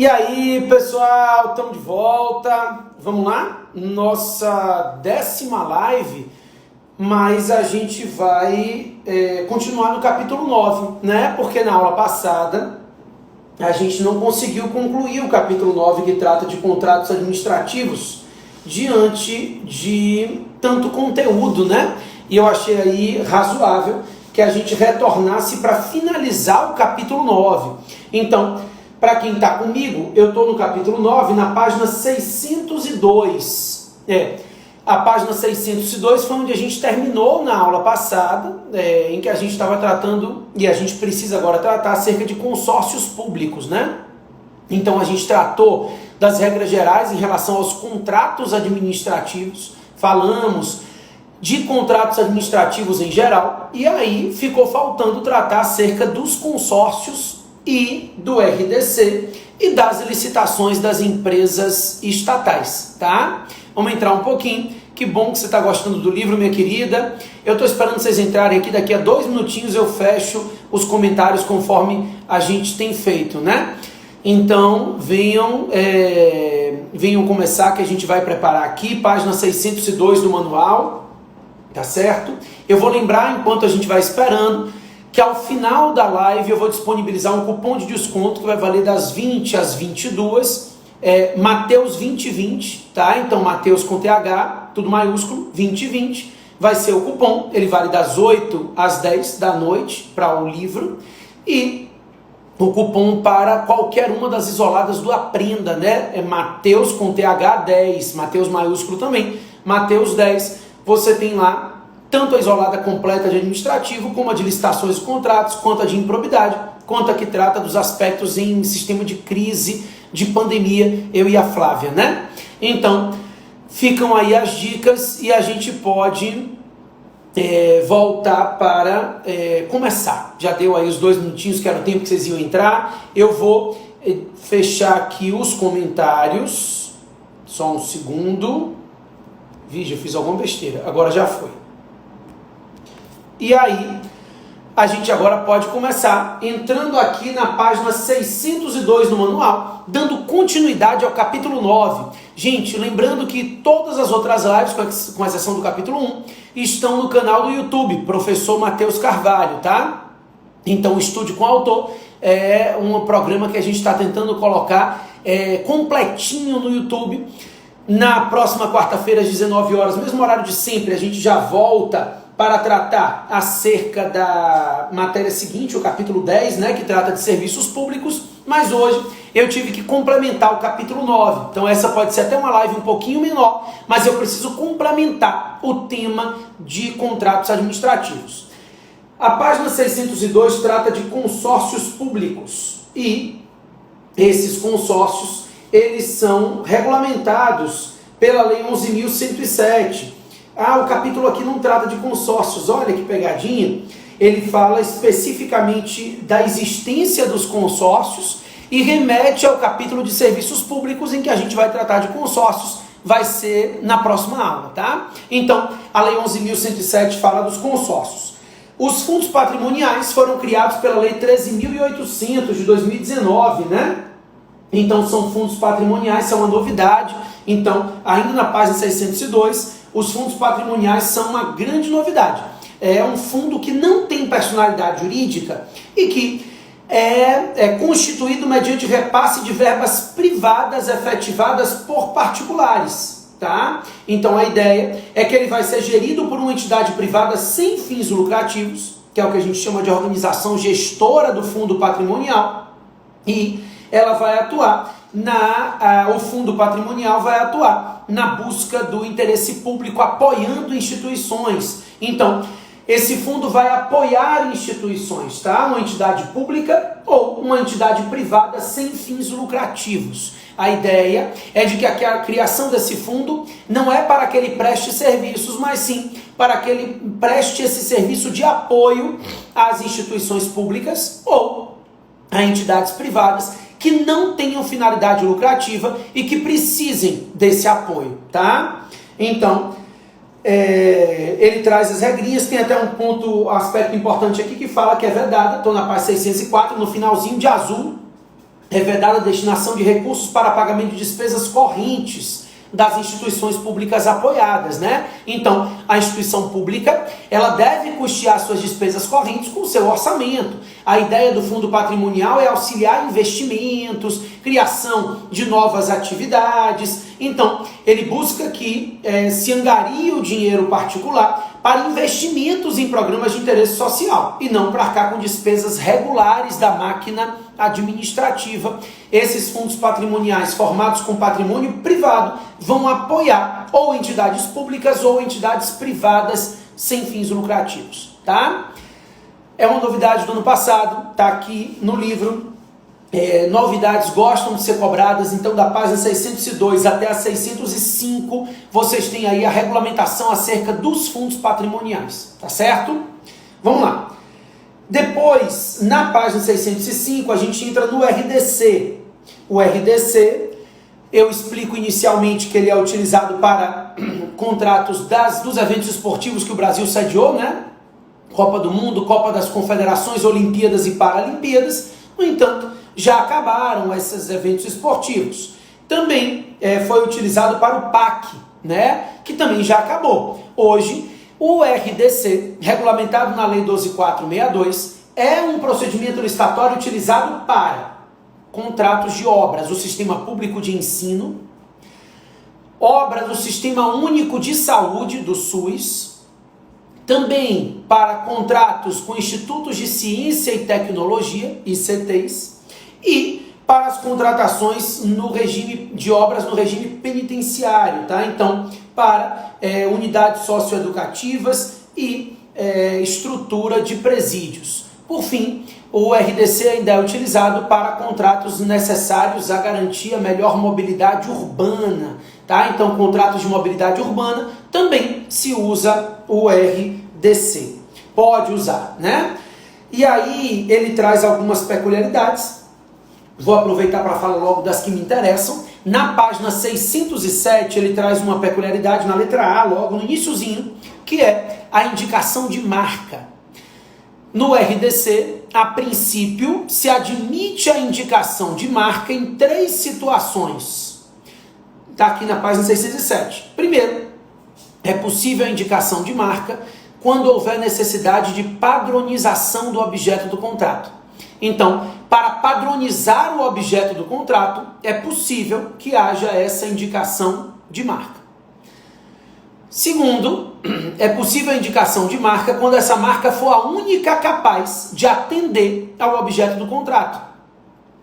E aí, pessoal, estamos de volta. Vamos lá? Nossa 10ª live, mas a gente vai continuar no capítulo 9, né? Porque na aula passada a gente não conseguiu concluir o capítulo 9, que trata de contratos administrativos, diante de tanto conteúdo, né? E eu achei aí razoável que a gente retornasse para finalizar o capítulo 9. Então, para quem está comigo, eu estou no capítulo 9, na página 602. A página 602 foi onde a gente terminou na aula passada, em que a gente estava tratando, e a gente precisa agora tratar acerca de consórcios públicos, né? Então a gente tratou das regras gerais em relação aos contratos administrativos, falamos de contratos administrativos em geral, e aí ficou faltando tratar acerca dos consórcios e do RDC e das licitações das empresas estatais, tá? Vamos entrar um pouquinho. Que bom que você está gostando do livro, minha querida. Eu estou esperando vocês entrarem aqui, daqui a 2 minutinhos eu fecho os comentários conforme a gente tem feito, né? Então, venham começar, que a gente vai preparar aqui, página 602 do manual, tá certo? Eu vou lembrar, enquanto a gente vai esperando, que ao final da live eu vou disponibilizar um cupom de desconto que vai valer das 20 às 22, Mateus 2020, tá? Então Mateus com TH, tudo maiúsculo, 2020, vai ser o cupom, ele vale das 8 às 10 da noite para o livro, e o cupom para qualquer uma das isoladas do Aprenda, né? É Mateus com TH 10, Mateus maiúsculo também, Mateus 10, você tem lá tanto a isolada completa de administrativo, como a de licitações e contratos, quanto a de improbidade, quanto a que trata dos aspectos em sistema de crise, de pandemia, eu e a Flávia, né? Então, ficam aí as dicas e a gente pode voltar para começar. Já deu aí os 2 minutinhos, que era o tempo que vocês iam entrar. Eu vou fechar aqui os comentários. Só um segundo. Vixe, eu fiz alguma besteira. Agora já foi. E aí, a gente agora pode começar entrando aqui na página 602 do manual, dando continuidade ao capítulo 9. Gente, lembrando que todas as outras lives, com exceção do capítulo 1, estão no canal do YouTube, Professor Matheus Carvalho, tá? Então, o Estude com o Autor é um programa que a gente está tentando colocar completinho no YouTube. Na próxima quarta-feira, às 19 horas, mesmo horário de sempre, a gente já volta para tratar acerca da matéria seguinte, o capítulo 10, né, que trata de serviços públicos, mas hoje eu tive que complementar o capítulo 9, então essa pode ser até uma live um pouquinho menor, mas eu preciso complementar o tema de contratos administrativos. A página 602 trata de consórcios públicos, e esses consórcios, eles são regulamentados pela Lei 11.107, o capítulo aqui não trata de consórcios, olha que pegadinha, ele fala especificamente da existência dos consórcios e remete ao capítulo de serviços públicos, em que a gente vai tratar de consórcios, vai ser na próxima aula, tá? Então, a Lei 11.107 fala dos consórcios. Os fundos patrimoniais foram criados pela Lei 13.800 de 2019, né? Então, são fundos patrimoniais, são uma novidade. Então, ainda na página 602, os fundos patrimoniais são uma grande novidade. É um fundo que não tem personalidade jurídica e que é constituído mediante repasse de verbas privadas efetivadas por particulares, tá? Então a ideia é que ele vai ser gerido por uma entidade privada sem fins lucrativos, que é o que a gente chama de organização gestora do fundo patrimonial, e ela vai atuar o fundo patrimonial vai atuar na busca do interesse público, apoiando instituições. Então, esse fundo vai apoiar instituições, tá? Uma entidade pública ou uma entidade privada sem fins lucrativos. A ideia é de que a criação desse fundo não é para que ele preste serviços, mas sim para que ele preste esse serviço de apoio às instituições públicas ou a entidades privadas que não tenham finalidade lucrativa e que precisem desse apoio, tá? Então, ele traz as regrinhas, tem até um aspecto importante aqui que fala que é vedada, estou na página 604, no finalzinho de azul, é vedada a destinação de recursos para pagamento de despesas correntes das instituições públicas apoiadas, né? Então, a instituição pública, ela deve custear suas despesas correntes com o seu orçamento. A ideia do fundo patrimonial é auxiliar investimentos, criação de novas atividades. Então, ele busca que se angarie o dinheiro particular para investimentos em programas de interesse social e não para arcar com despesas regulares da máquina administrativa. Esses fundos patrimoniais formados com patrimônio privado vão apoiar ou entidades públicas ou entidades privadas sem fins lucrativos, tá? É uma novidade do ano passado, tá aqui no livro. Novidades gostam de ser cobradas, então da página 602 até a 605, vocês têm aí a regulamentação acerca dos fundos patrimoniais, tá certo? Vamos lá. Depois, na página 605, a gente entra no RDC. O RDC, eu explico inicialmente que ele é utilizado para contratos dos eventos esportivos que o Brasil sediou, né? Copa do Mundo, Copa das Confederações, Olimpíadas e Paralimpíadas. No entanto, já acabaram esses eventos esportivos. Também foi utilizado para o PAC, né? Que também já acabou. Hoje, o RDC, regulamentado na Lei 12.462, é um procedimento licitatório utilizado para contratos de obras do Sistema Público de Ensino, obras do Sistema Único de Saúde, do SUS, também para contratos com institutos de ciência e tecnologia, ICTs, e para as contratações no regime de obras no regime penitenciário, tá? Então, para unidades socioeducativas e estrutura de presídios. Por fim, o RDC ainda é utilizado para contratos necessários à garantia melhor mobilidade urbana, tá? Então, contratos de mobilidade urbana também se usa o RDC. Pode usar, né? E aí ele traz algumas peculiaridades. Vou aproveitar para falar logo das que me interessam. Na página 607, ele traz uma peculiaridade na letra A, logo no iniciozinho, que é a indicação de marca. No RDC, a princípio, se admite a indicação de marca em 3 situações. Está aqui na página 607. Primeiro, é possível a indicação de marca quando houver necessidade de padronização do objeto do contrato. Então, para padronizar o objeto do contrato, é possível que haja essa indicação de marca. Segundo, é possível a indicação de marca quando essa marca for a única capaz de atender ao objeto do contrato.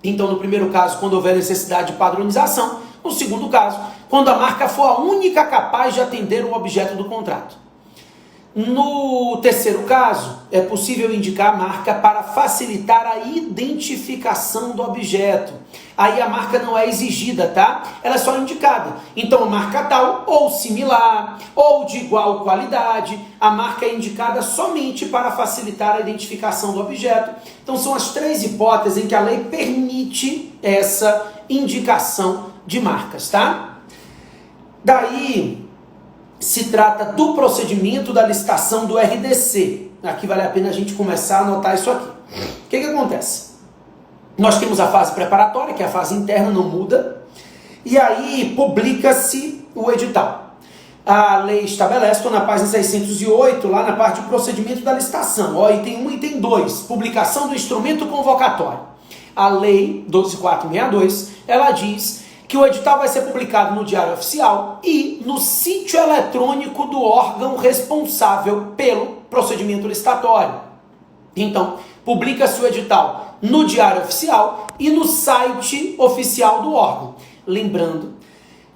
Então, no primeiro caso, quando houver necessidade de padronização. No segundo caso, quando a marca for a única capaz de atender o objeto do contrato. No terceiro caso, é possível indicar a marca para facilitar a identificação do objeto. Aí a marca não é exigida, tá? Ela é só indicada. Então, a marca tal, ou similar, ou de igual qualidade, a marca é indicada somente para facilitar a identificação do objeto. Então, são as 3 hipóteses em que a lei permite essa indicação de marcas, tá? Daí se trata do procedimento da licitação do RDC. Aqui vale a pena a gente começar a anotar isso aqui. O que acontece? Nós temos a fase preparatória, que é a fase interna, não muda. E aí publica-se o edital. A lei estabelece, estou na página 608, lá na parte de procedimento da licitação. Ó, item 1 e item 2, publicação do instrumento convocatório. A lei 12.462, ela diz que o edital vai ser publicado no Diário Oficial e no sítio eletrônico do órgão responsável pelo procedimento licitatório. Então, publica-se o edital no Diário Oficial e no site oficial do órgão. Lembrando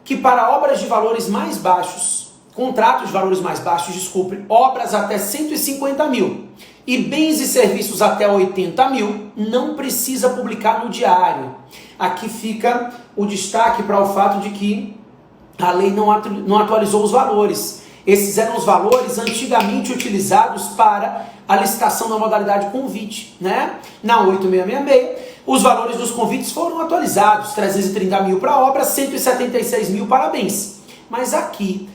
que para obras de valores mais baixos, contratos de valores mais baixos, desculpe, obras até 150 mil e bens e serviços até 80 mil, não precisa publicar no diário. Aqui fica o destaque para o fato de que a lei não atualizou os valores. Esses eram os valores antigamente utilizados para a licitação da modalidade convite, né? Na 8666, os valores dos convites foram atualizados, 330 mil para obra, 176 mil para bens. Mas aqui,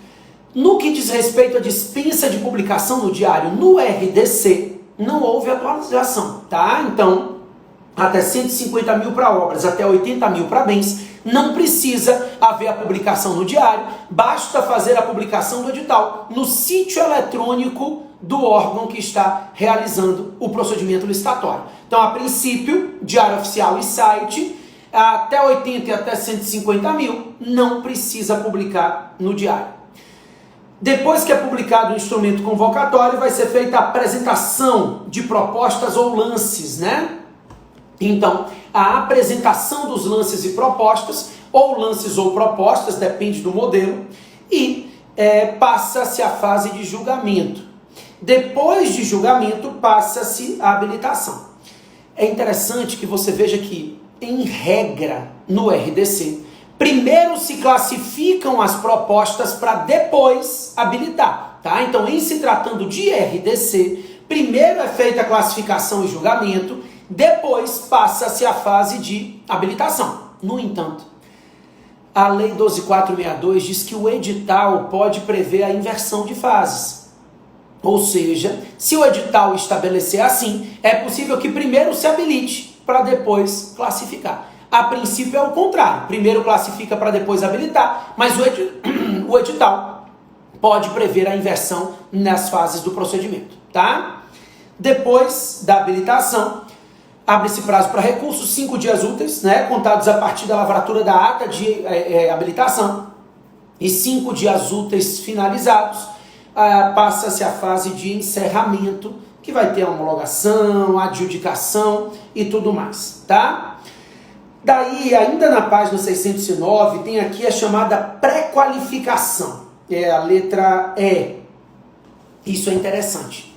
no que diz respeito à dispensa de publicação no diário, no RDC, não houve atualização, tá? Então, até 150 mil para obras, até 80 mil para bens, não precisa haver a publicação no diário, basta fazer a publicação do edital no sítio eletrônico do órgão que está realizando o procedimento licitatório. Então, a princípio, diário oficial e site, até 80 e até 150 mil, não precisa publicar no diário. Depois que é publicado o instrumento convocatório, vai ser feita a apresentação de propostas ou lances, né? Então, a apresentação dos lances e propostas, ou lances ou propostas, depende do modelo, e passa-se a fase de julgamento. Depois de julgamento, passa-se a habilitação. É interessante que você veja que, em regra, no RDC, primeiro se classificam as propostas para depois habilitar, tá? Então, em se tratando de RDC, primeiro é feita a classificação e julgamento, depois passa-se a fase de habilitação. No entanto, a Lei 12.462 diz que o edital pode prever a inversão de fases. Ou seja, se o edital estabelecer assim, é possível que primeiro se habilite para depois classificar. A princípio é o contrário. Primeiro classifica para depois habilitar, mas o edital pode prever a inversão nas fases do procedimento, tá? Depois da habilitação, abre-se prazo para recursos, 5 dias úteis, né, contados a partir da lavratura da ata de habilitação, e 5 dias úteis finalizados, passa-se a fase de encerramento, que vai ter a homologação, a adjudicação e tudo mais, tá? Daí, ainda na página 609, tem aqui a chamada pré-qualificação, é a letra E. Isso é interessante.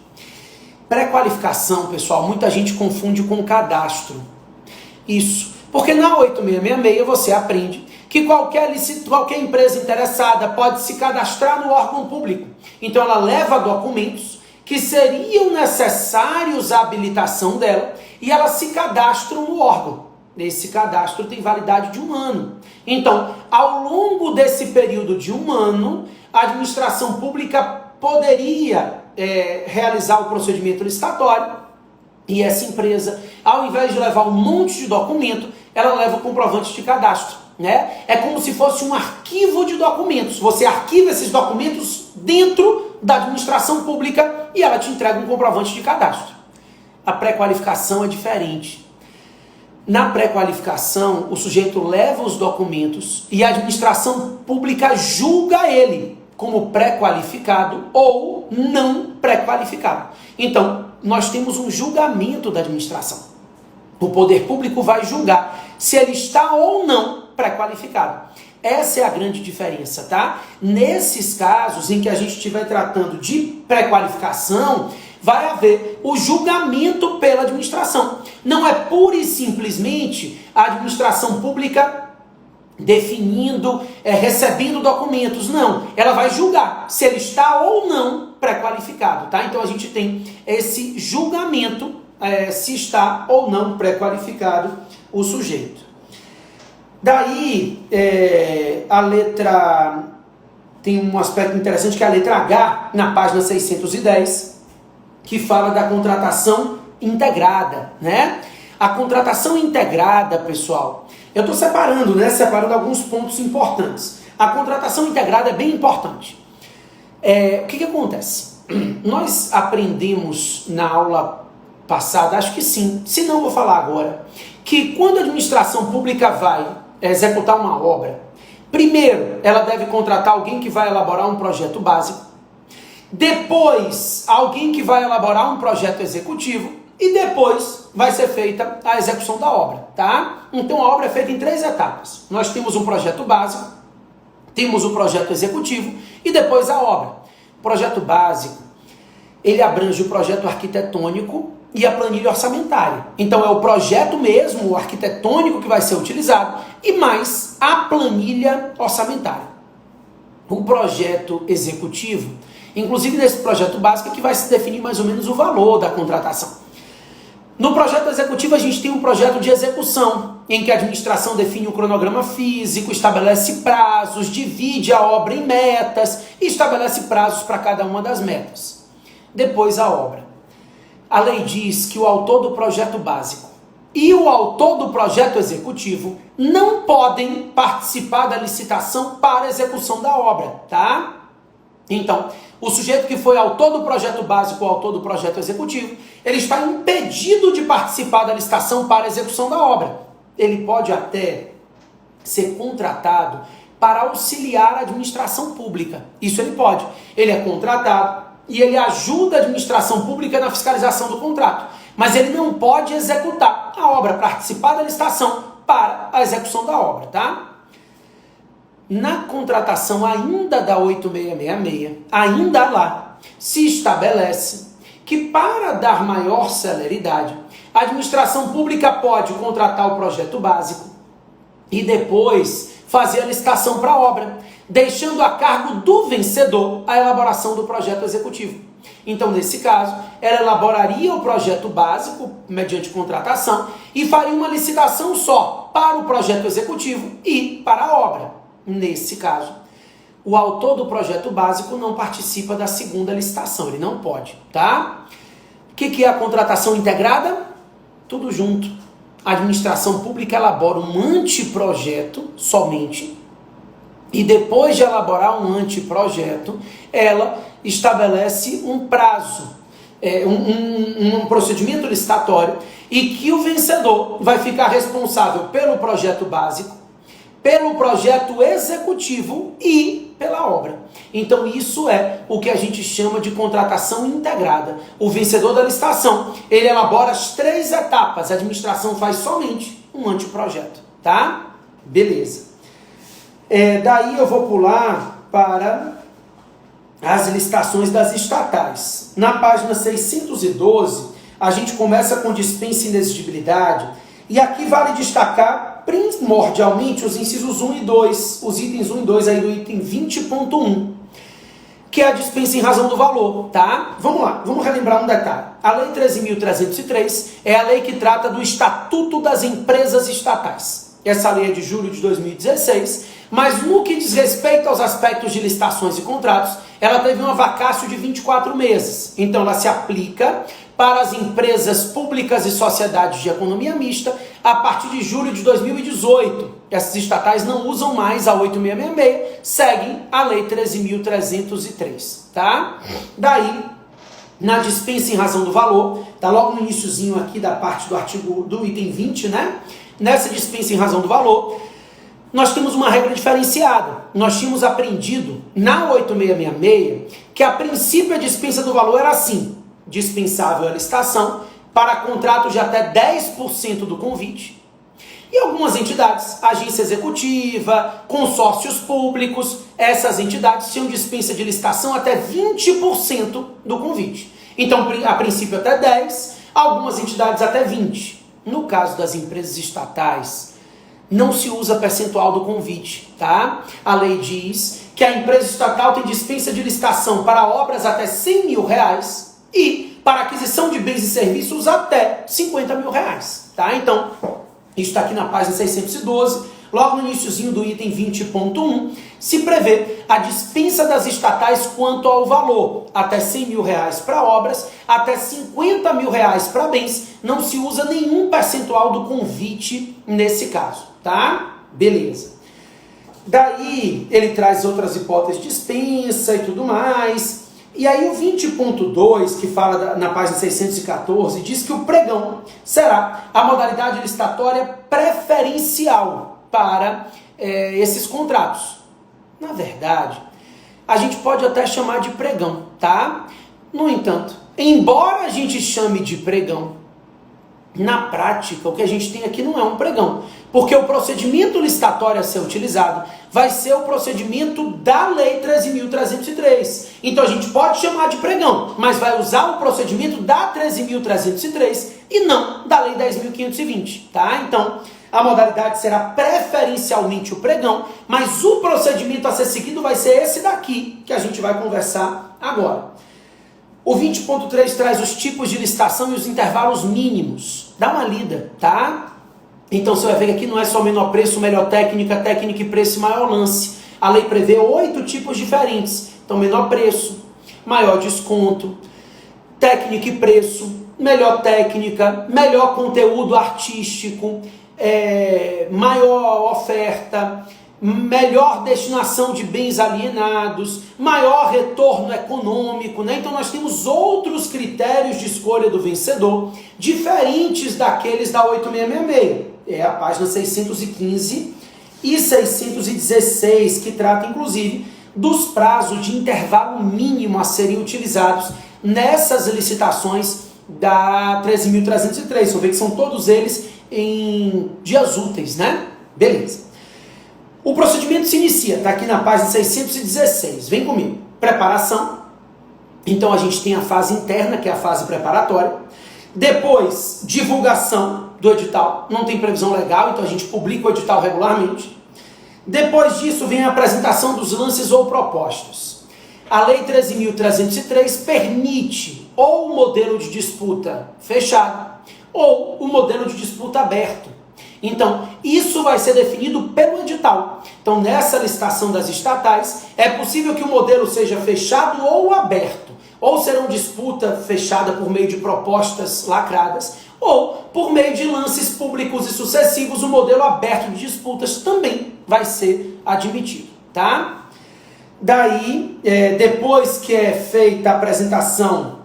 Pré-qualificação, pessoal, muita gente confunde com cadastro. Isso, porque na 8666 você aprende que qualquer empresa interessada pode se cadastrar no órgão público. Então ela leva documentos que seriam necessários à habilitação dela e ela se cadastra no órgão. Esse cadastro tem validade de 1 ano. Então, ao longo desse período de 1 ano, a administração pública poderia realizar o procedimento licitatório e essa empresa, ao invés de levar um monte de documento, ela leva o comprovante de cadastro, né? É como se fosse um arquivo de documentos. Você arquiva esses documentos dentro da administração pública e ela te entrega um comprovante de cadastro. A pré-qualificação é diferente. Na pré-qualificação, o sujeito leva os documentos e a administração pública julga ele como pré-qualificado ou não pré-qualificado. Então, nós temos um julgamento da administração. O poder público vai julgar se ele está ou não pré-qualificado. Essa é a grande diferença, tá? Nesses casos em que a gente estiver tratando de pré-qualificação, vai haver o julgamento pela administração. Não é pura e simplesmente a administração pública definindo, recebendo documentos. Não, ela vai julgar se ele está ou não pré-qualificado, tá? Então a gente tem esse julgamento se está ou não pré-qualificado o sujeito. Daí, a letra... Tem um aspecto interessante que é a letra H, na página 610, que fala da contratação integrada, né? A contratação integrada, pessoal, eu estou separando, né? Separando alguns pontos importantes. A contratação integrada é bem importante. O que acontece? Nós aprendemos na aula passada, acho que sim, se não vou falar agora, que quando a administração pública vai executar uma obra, primeiro ela deve contratar alguém que vai elaborar um projeto básico, depois alguém que vai elaborar um projeto executivo e depois vai ser feita a execução da obra, tá? Então a obra é feita em 3 etapas. Nós temos um projeto básico, temos o projeto executivo e depois a obra. O projeto básico, ele abrange o projeto arquitetônico e a planilha orçamentária. Então é o projeto mesmo, o arquitetônico, que vai ser utilizado e mais a planilha orçamentária. O projeto executivo, inclusive nesse projeto básico, que vai se definir mais ou menos o valor da contratação. No projeto executivo a gente tem um projeto de execução, em que a administração define o cronograma físico, estabelece prazos, divide a obra em metas e estabelece prazos para cada uma das metas. Depois a obra. A lei diz que o autor do projeto básico e o autor do projeto executivo não podem participar da licitação para execução da obra, tá? Então, o sujeito que foi autor do projeto básico ou autor do projeto executivo, ele está impedido de participar da licitação para execução da obra. Ele pode até ser contratado para auxiliar a administração pública. Isso ele pode. Ele é contratado e ele ajuda a administração pública na fiscalização do contrato. Mas ele não pode executar a obra, participar da licitação para a execução da obra, tá? Na contratação ainda da 8666, ainda lá, se estabelece que para dar maior celeridade, a administração pública pode contratar o projeto básico e depois fazer a licitação para a obra, deixando a cargo do vencedor a elaboração do projeto executivo. Então, nesse caso, ela elaboraria o projeto básico, mediante contratação, e faria uma licitação só para o projeto executivo e para a obra. Nesse caso, o autor do projeto básico não participa da segunda licitação, ele não pode, tá? O que é a contratação integrada? Tudo junto. A administração pública elabora um anteprojeto somente, e depois de elaborar um anteprojeto, ela estabelece um prazo, um procedimento licitatório, e que o vencedor vai ficar responsável pelo projeto básico, pelo projeto executivo e pela obra. Então isso é o que a gente chama de contratação integrada. O vencedor da licitação, ele elabora as 3 etapas, a administração faz somente um anteprojeto, tá? Beleza. Daí eu vou pular para as licitações das estatais. Na página 612, a gente começa com dispensa e inexigibilidade, e aqui vale destacar primordialmente os incisos 1 e 2, os itens 1 e 2 aí do item 20.1, que é a dispensa em razão do valor, tá? Vamos lá, vamos relembrar um detalhe. A Lei 13.303 é a lei que trata do Estatuto das Empresas Estatais. Essa lei é de julho de 2016, mas no que diz respeito aos aspectos de licitações e contratos, ela teve uma vacácio de 24 meses. Então ela se aplica para as empresas públicas e sociedades de economia mista a partir de julho de 2018. Essas estatais não usam mais a 8666, seguem a Lei 13.303, tá? Daí, na dispensa em razão do valor, tá logo no iniciozinho aqui da parte do artigo do item 20, né? Nessa dispensa em razão do valor, nós temos uma regra diferenciada. Nós tínhamos aprendido na 8666 que a princípio a dispensa do valor era assim: dispensável a licitação para contratos de até 10% do convite. E algumas entidades, agência executiva, consórcios públicos, essas entidades tinham dispensa de licitação até 20% do convite. Então, a princípio até 10%, algumas entidades até 20%. No caso das empresas estatais, não se usa percentual do convite, tá? A lei diz que a empresa estatal tem dispensa de licitação para obras até R$100 mil e para aquisição de bens e serviços até R$50 mil, tá? Então, isso está aqui na página 612, logo no iniciozinho do item 20.1, se prevê a dispensa das estatais quanto ao valor, até R$100 mil para obras, até R$50 mil para bens, não se usa nenhum percentual do convite nesse caso, tá? Beleza. Daí ele traz outras hipóteses de dispensa e tudo mais. E aí o 20.2, que fala na página 614, diz que o pregão será a modalidade licitatória preferencial para esses contratos. Na verdade, a gente pode até chamar de pregão, tá? No entanto, embora a gente chame de pregão, na prática, o que a gente tem aqui não é um pregão, porque o procedimento licitatório a ser utilizado vai ser o procedimento da Lei 13.303. Então a gente pode chamar de pregão, mas vai usar o procedimento da 13.303 e não da Lei 10.520, tá? Então a modalidade será preferencialmente o pregão, mas o procedimento a ser seguido vai ser esse daqui, que a gente vai conversar agora. O 20.3 traz os tipos de licitação e os intervalos mínimos. Dá uma lida, tá? Então você vai ver que aqui não é só menor preço, melhor técnica, técnica e preço e maior lance. A lei prevê 8 tipos diferentes. Então menor preço, maior desconto, técnica e preço, melhor técnica, melhor conteúdo artístico, maior oferta, melhor destinação de bens alienados, maior retorno econômico, né? Então nós temos outros critérios de escolha do vencedor, diferentes daqueles da 8666. É a página 615 e 616, que trata inclusive dos prazos de intervalo mínimo a serem utilizados nessas licitações da 13.303. Você vê que são todos eles em dias úteis, né? Beleza. O procedimento se inicia, está aqui na página 616. Vem comigo. Preparação. Então a gente tem a fase interna, que é a fase preparatória. Depois, divulgação do edital. Não tem previsão legal, então a gente publica o edital regularmente. Depois disso vem a apresentação dos lances ou propostas. A Lei 13.303 permite ou o modelo de disputa fechado ou o modelo de disputa aberto. Então, isso vai ser definido pelo edital. Então, nessa licitação das estatais, é possível que o modelo seja fechado ou aberto. Ou será uma disputa fechada por meio de propostas lacradas, ou por meio de lances públicos e sucessivos, o modelo aberto de disputas também vai ser admitido, tá? Daí, depois que é feita a apresentação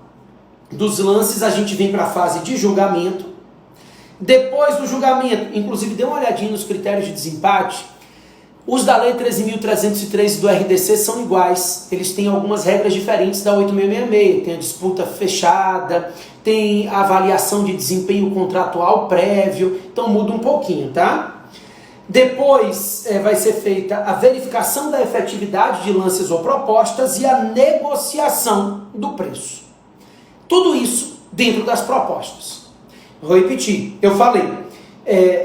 dos lances, a gente vem para a fase de julgamento. Depois do julgamento, inclusive dê uma olhadinha nos critérios de desempate, os da Lei 13.303 e do RDC são iguais, eles têm algumas regras diferentes da 8666, tem a disputa fechada, tem a avaliação de desempenho contratual prévio, então muda um pouquinho, tá? Depois vai ser feita a verificação da efetividade de lances ou propostas e a negociação do preço. Tudo isso dentro das propostas. Vou repetir, eu falei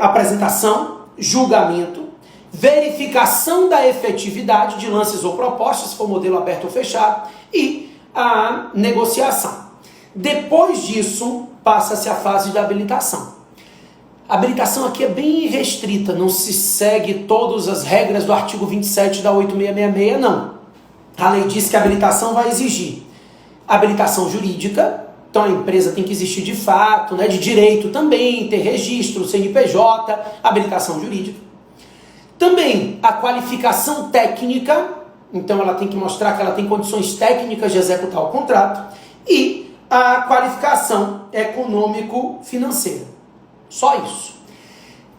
apresentação, julgamento, verificação da efetividade de lances ou propostas, se for modelo aberto ou fechado, e a negociação. Depois disso, passa-se a fase de habilitação. A habilitação aqui é bem restrita, não se segue todas as regras do artigo 27 da 8666, não. A lei diz que a habilitação vai exigir habilitação jurídica, então a empresa tem que existir de fato, né, de direito também, ter registro, CNPJ, habilitação jurídica. Também a qualificação técnica, então ela tem que mostrar que ela tem condições técnicas de executar o contrato, e a qualificação econômico-financeira. Só isso.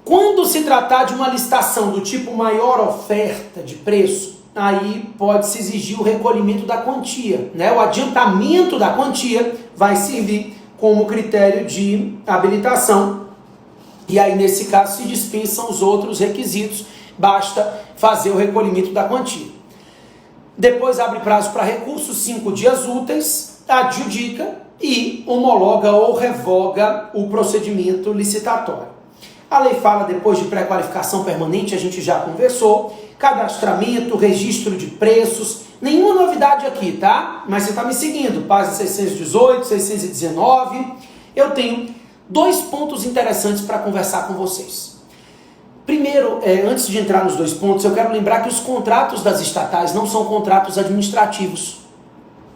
Quando se tratar de uma licitação do tipo maior oferta de preço, aí pode-se exigir o recolhimento da quantia, né? O adiantamento da quantia vai servir como critério de habilitação. E aí, nesse caso, se dispensam os outros requisitos, basta fazer o recolhimento da quantia. Depois abre prazo para recurso, 5 dias úteis, adjudica e homologa ou revoga o procedimento licitatório. A lei fala depois de pré-qualificação permanente, a gente já conversou, cadastramento, registro de preços, nenhuma novidade aqui, tá? Mas você está me seguindo, página 618, 619, eu tenho 2 pontos interessantes para conversar com vocês. Primeiro, antes de entrar nos 2 pontos, eu quero lembrar que os contratos das estatais não são contratos administrativos.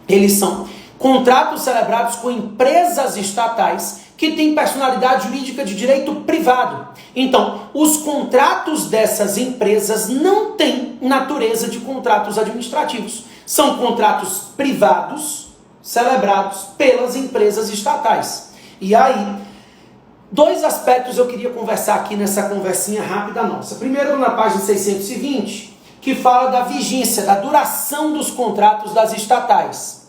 Eles são contratos celebrados com empresas estatais que têm personalidade jurídica de direito privado. Então, os contratos dessas empresas não têm natureza de contratos administrativos. São contratos privados celebrados pelas empresas estatais. E aí, 2 aspectos eu queria conversar aqui nessa conversinha rápida nossa. Primeiro, na página 620, que fala da vigência, da duração dos contratos das estatais.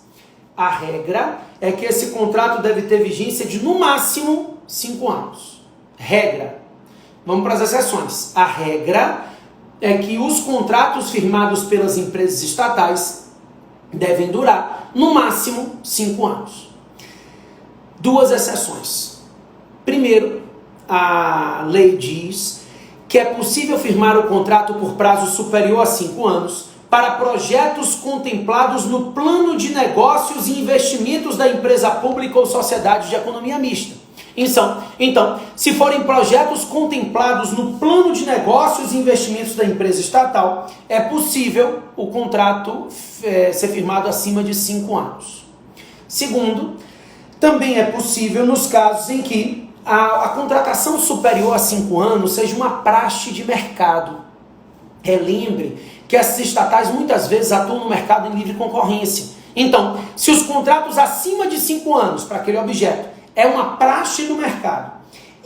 A regra é que esse contrato deve ter vigência de, no máximo, 5 anos. Regra. Vamos para as exceções. A regra é que os contratos firmados pelas empresas estatais devem durar, no máximo, 5 anos. 2 exceções. Primeiro, a lei diz que é possível firmar o contrato por prazo superior a 5 anos para projetos contemplados no plano de negócios e investimentos da empresa pública ou sociedade de economia mista. Então, se forem projetos contemplados no plano de negócios e investimentos da empresa estatal, é possível o contrato ser firmado acima de 5 anos. Segundo, Também é possível nos casos em que a contratação superior a 5 anos seja uma praxe de mercado. Lembre que essas estatais muitas vezes atuam no mercado em livre concorrência. Então, se os contratos acima de 5 anos para aquele objeto é uma praxe do mercado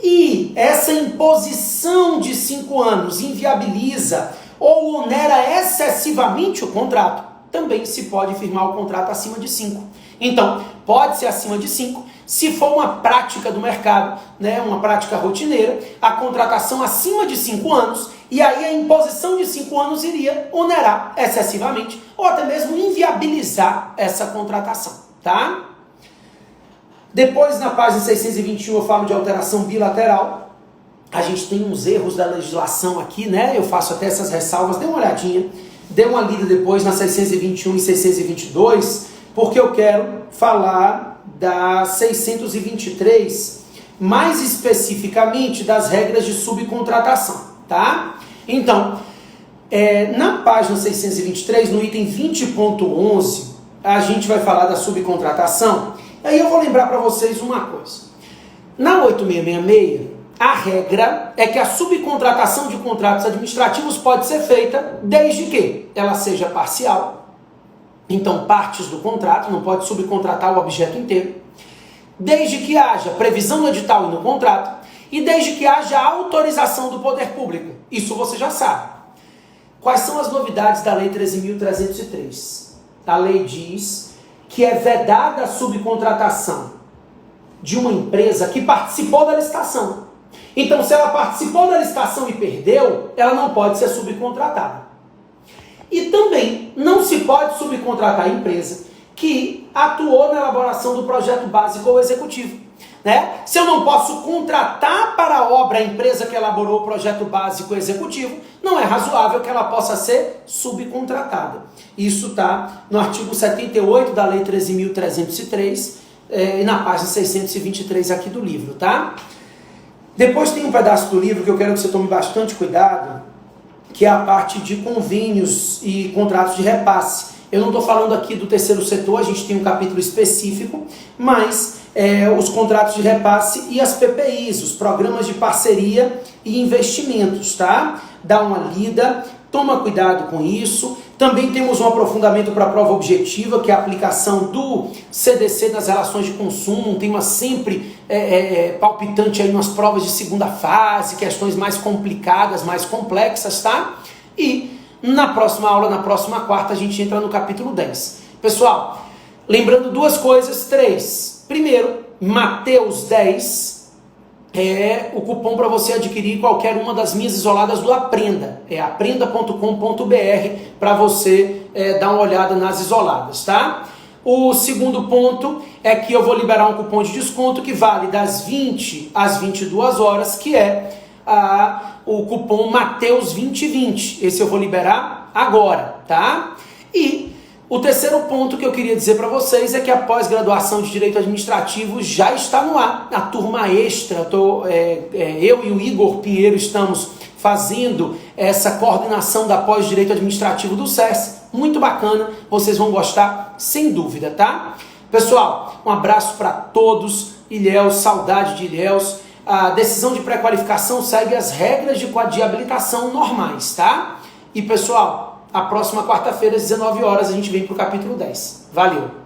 e essa imposição de 5 anos inviabiliza ou onera excessivamente o contrato, também se pode firmar o contrato acima de 5. Então, pode ser acima de 5, se for uma prática do mercado, né, uma prática rotineira, a contratação acima de 5 anos, e aí a imposição de 5 anos iria onerar excessivamente, ou até mesmo inviabilizar essa contratação, tá? Depois, na página 621, eu falo de alteração bilateral. A gente tem uns erros da legislação aqui, né? Eu faço até essas ressalvas, dê uma olhadinha, dê uma lida depois na 621 e 622, porque eu quero falar da 623, mais especificamente das regras de subcontratação, tá? Então, na página 623, no item 20.11, a gente vai falar da subcontratação. Aí eu vou lembrar para vocês uma coisa. Na 8666, a regra é que a subcontratação de contratos administrativos pode ser feita desde que ela seja parcial. Então, partes do contrato, não pode subcontratar o objeto inteiro. Desde que haja previsão no edital e no contrato. E desde que haja autorização do poder público. Isso você já sabe. Quais são as novidades da Lei 13.303? A lei diz que é vedada a subcontratação de uma empresa que participou da licitação. Então, se ela participou da licitação e perdeu, ela não pode ser subcontratada. E também não se pode subcontratar a empresa que atuou na elaboração do projeto básico ou executivo. Né? Se eu não posso contratar para a obra a empresa que elaborou o projeto básico ou executivo, não é razoável que ela possa ser subcontratada. Isso está no artigo 78 da Lei 13.303 e na página 623 aqui do livro, tá? Depois tem um pedaço do livro que eu quero que você tome bastante cuidado, que é a parte de convênios e contratos de repasse. Eu não estou falando aqui do terceiro setor, a gente tem um capítulo específico, mas os contratos de repasse e as PPIs, os programas de parceria e investimentos, tá? Dá uma lida, toma cuidado com isso. Também temos um aprofundamento para a prova objetiva, que é a aplicação do CDC nas relações de consumo, um tema sempre palpitante aí nas provas de segunda fase, questões mais complicadas, mais complexas, tá? E na próxima aula, na próxima quarta, a gente entra no capítulo 10. Pessoal, lembrando duas coisas, 3. Primeiro, Mateus 10 é o cupom para você adquirir qualquer uma das minhas isoladas do Aprenda. É aprenda.com.br para você dar uma olhada nas isoladas, tá? O segundo ponto é que eu vou liberar um cupom de desconto que vale das 20 às 22 horas, que é o cupom Mateus 2020. Esse eu vou liberar agora, tá? E o terceiro ponto que eu queria dizer para vocês é que a pós-graduação de Direito Administrativo já está no ar, a turma extra. Eu e o Igor Pinheiro estamos fazendo essa coordenação da pós-Direito Administrativo do SESC. Muito bacana, vocês vão gostar sem dúvida, tá? Pessoal, um abraço para todos. Ilhéus, saudade de Ilhéus. A decisão de pré-qualificação segue as regras de habilitação normais, tá? E pessoal, a próxima quarta-feira, às 19 horas, a gente vem para o capítulo 10. Valeu!